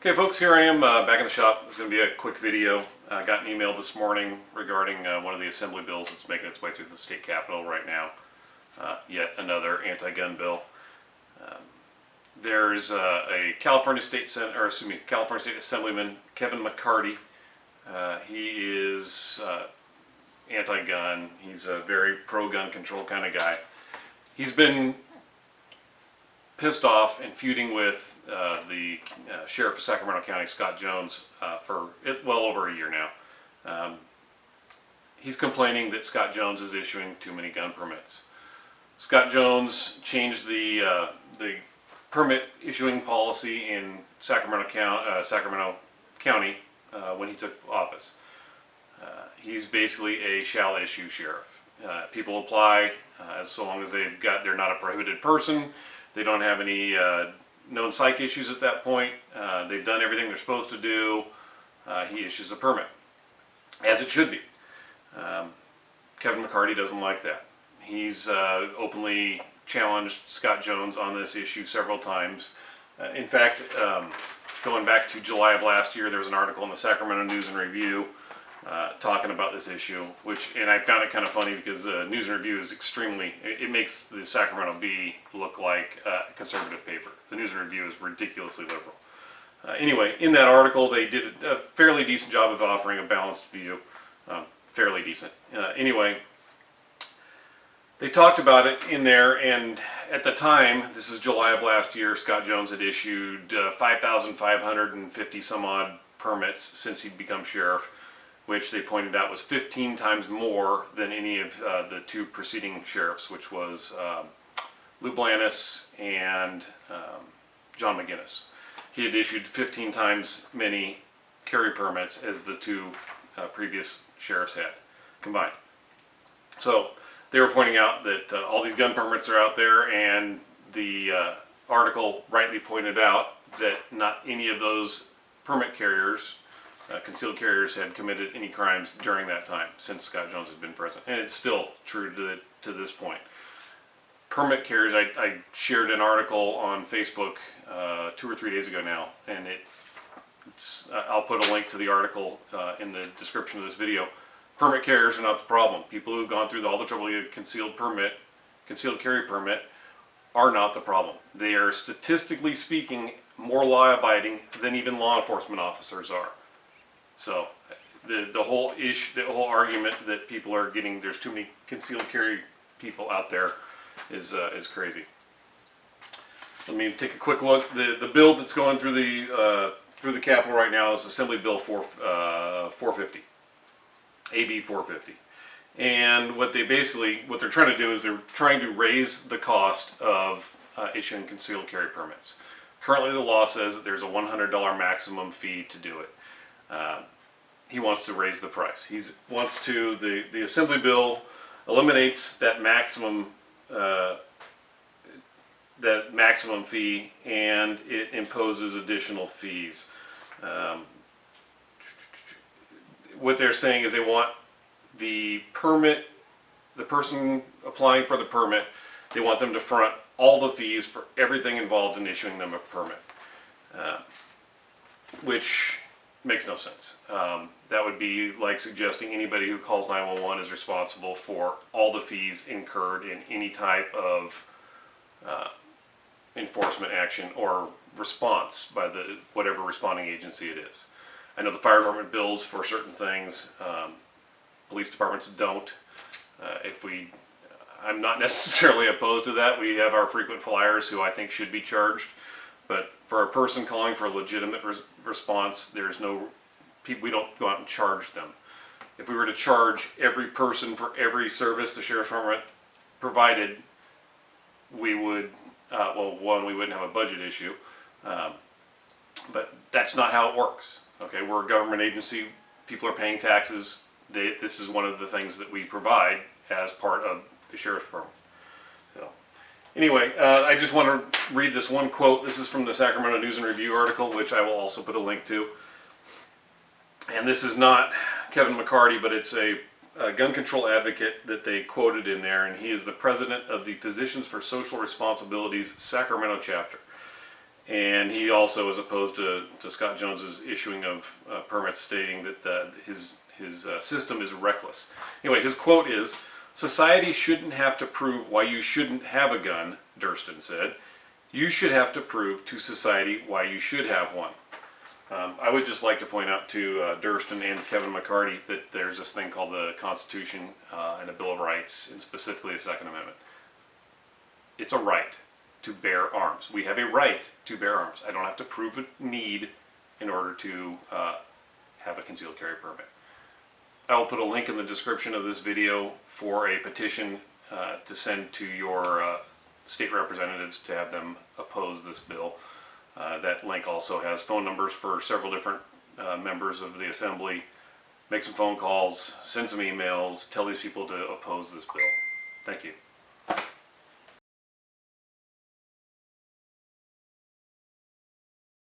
Okay folks, here I am back in the shop. This is going to be a quick video. I got an email this morning regarding one of the assembly bills that's making its way through the state capitol right now. Yet another anti-gun bill. There's a California State Assemblyman Kevin McCarty. He is anti-gun. He's a very pro-gun control kind of guy. He's been pissed off and feuding with the sheriff of Sacramento County, Scott Jones, for well over a year now. He's complaining that Scott Jones is issuing too many gun permits. Scott Jones changed the permit issuing policy in Sacramento County when he took office. He's basically a shall issue sheriff. People apply so long as they're not a prohibited person. They don't have any known psych issues at that point. They've done everything they're supposed to do. He issues a permit, as it should be. Kevin McCarty doesn't like that. He's openly challenged Scott Jones on this issue several times. In fact, going back to July of last year, there was an article in the Sacramento News and Review talking about this issue, and I found it kind of funny because the News and Review is it makes the Sacramento Bee look like a conservative paper. The News and Review is ridiculously liberal. Anyway, in that article, they did a fairly decent job of offering a balanced view. Fairly decent. Anyway, they talked about it in there, and at the time, this is July of last year, Scott Jones had issued 5,550 some odd permits since he'd become sheriff, which they pointed out was 15 times more than any of the two preceding sheriffs, which was Lou Blanis and John McGinnis. He had issued 15 times many carry permits as the two previous sheriffs had combined. So they were pointing out that all these gun permits are out there, and the article rightly pointed out that not any of those permit carriers, concealed carriers, had committed any crimes during that time since Scott Jones has been president, and it's still true to this point. Permit carriers, I shared an article on Facebook 2 or 3 days ago now, and I'll put a link to the article in the description of this video. Permit carriers are not the problem. People who've gone through all the trouble to get a concealed carry permit are not the problem. They are, statistically speaking, more law-abiding than even law enforcement officers are. So the whole argument that people are getting, there's too many concealed carry people out there, is crazy. Let me take a quick look. The bill that's going through the Capitol right now is Assembly Bill 450, AB-450. And what they're trying to do is they're trying to raise the cost of issuing concealed carry permits. Currently the law says that there's a $100 maximum fee to do it. He wants to raise the price. The Assembly Bill eliminates that maximum fee, and it imposes additional fees. What they're saying is they want the person applying for the permit, they want them to front all the fees for everything involved in issuing them a permit, which makes no sense. That would be like suggesting anybody who calls 911 is responsible for all the fees incurred in any type of enforcement action or response by whatever responding agency it is. I know the fire department bills for certain things. Police departments don't. I'm not necessarily opposed to that. We have our frequent flyers who I think should be charged. But for a person calling for a legitimate response, we don't go out and charge them. If we were to charge every person for every service the sheriff's department provided, we would, we wouldn't have a budget issue. But that's not how it works. Okay, we're a government agency. People are paying taxes. This is one of the things that we provide as part of the sheriff's department. So, anyway, I just want to read this one quote. This is from the Sacramento News and Review article, which I will also put a link to. And this is not Kevin McCarty, but it's a gun control advocate that they quoted in there, and he is the president of the Physicians for Social Responsibility's Sacramento chapter. And he also is opposed to Scott Jones's issuing of permits stating that his system is reckless. Anyway, his quote is, "Society shouldn't have to prove why you shouldn't have a gun," Durston said. "You should have to prove to society why you should have one." I would just like to point out to Durston and Kevin McCarty that there's this thing called the Constitution and the Bill of Rights, and specifically the Second Amendment. It's a right to bear arms. We have a right to bear arms. I don't have to prove a need in order to have a concealed carry permit. I will put a link in the description of this video for a petition to send to your state representatives to have them oppose this bill. That link also has phone numbers for several different members of the assembly. Make some phone calls, send some emails, tell these people to oppose this bill. Thank you.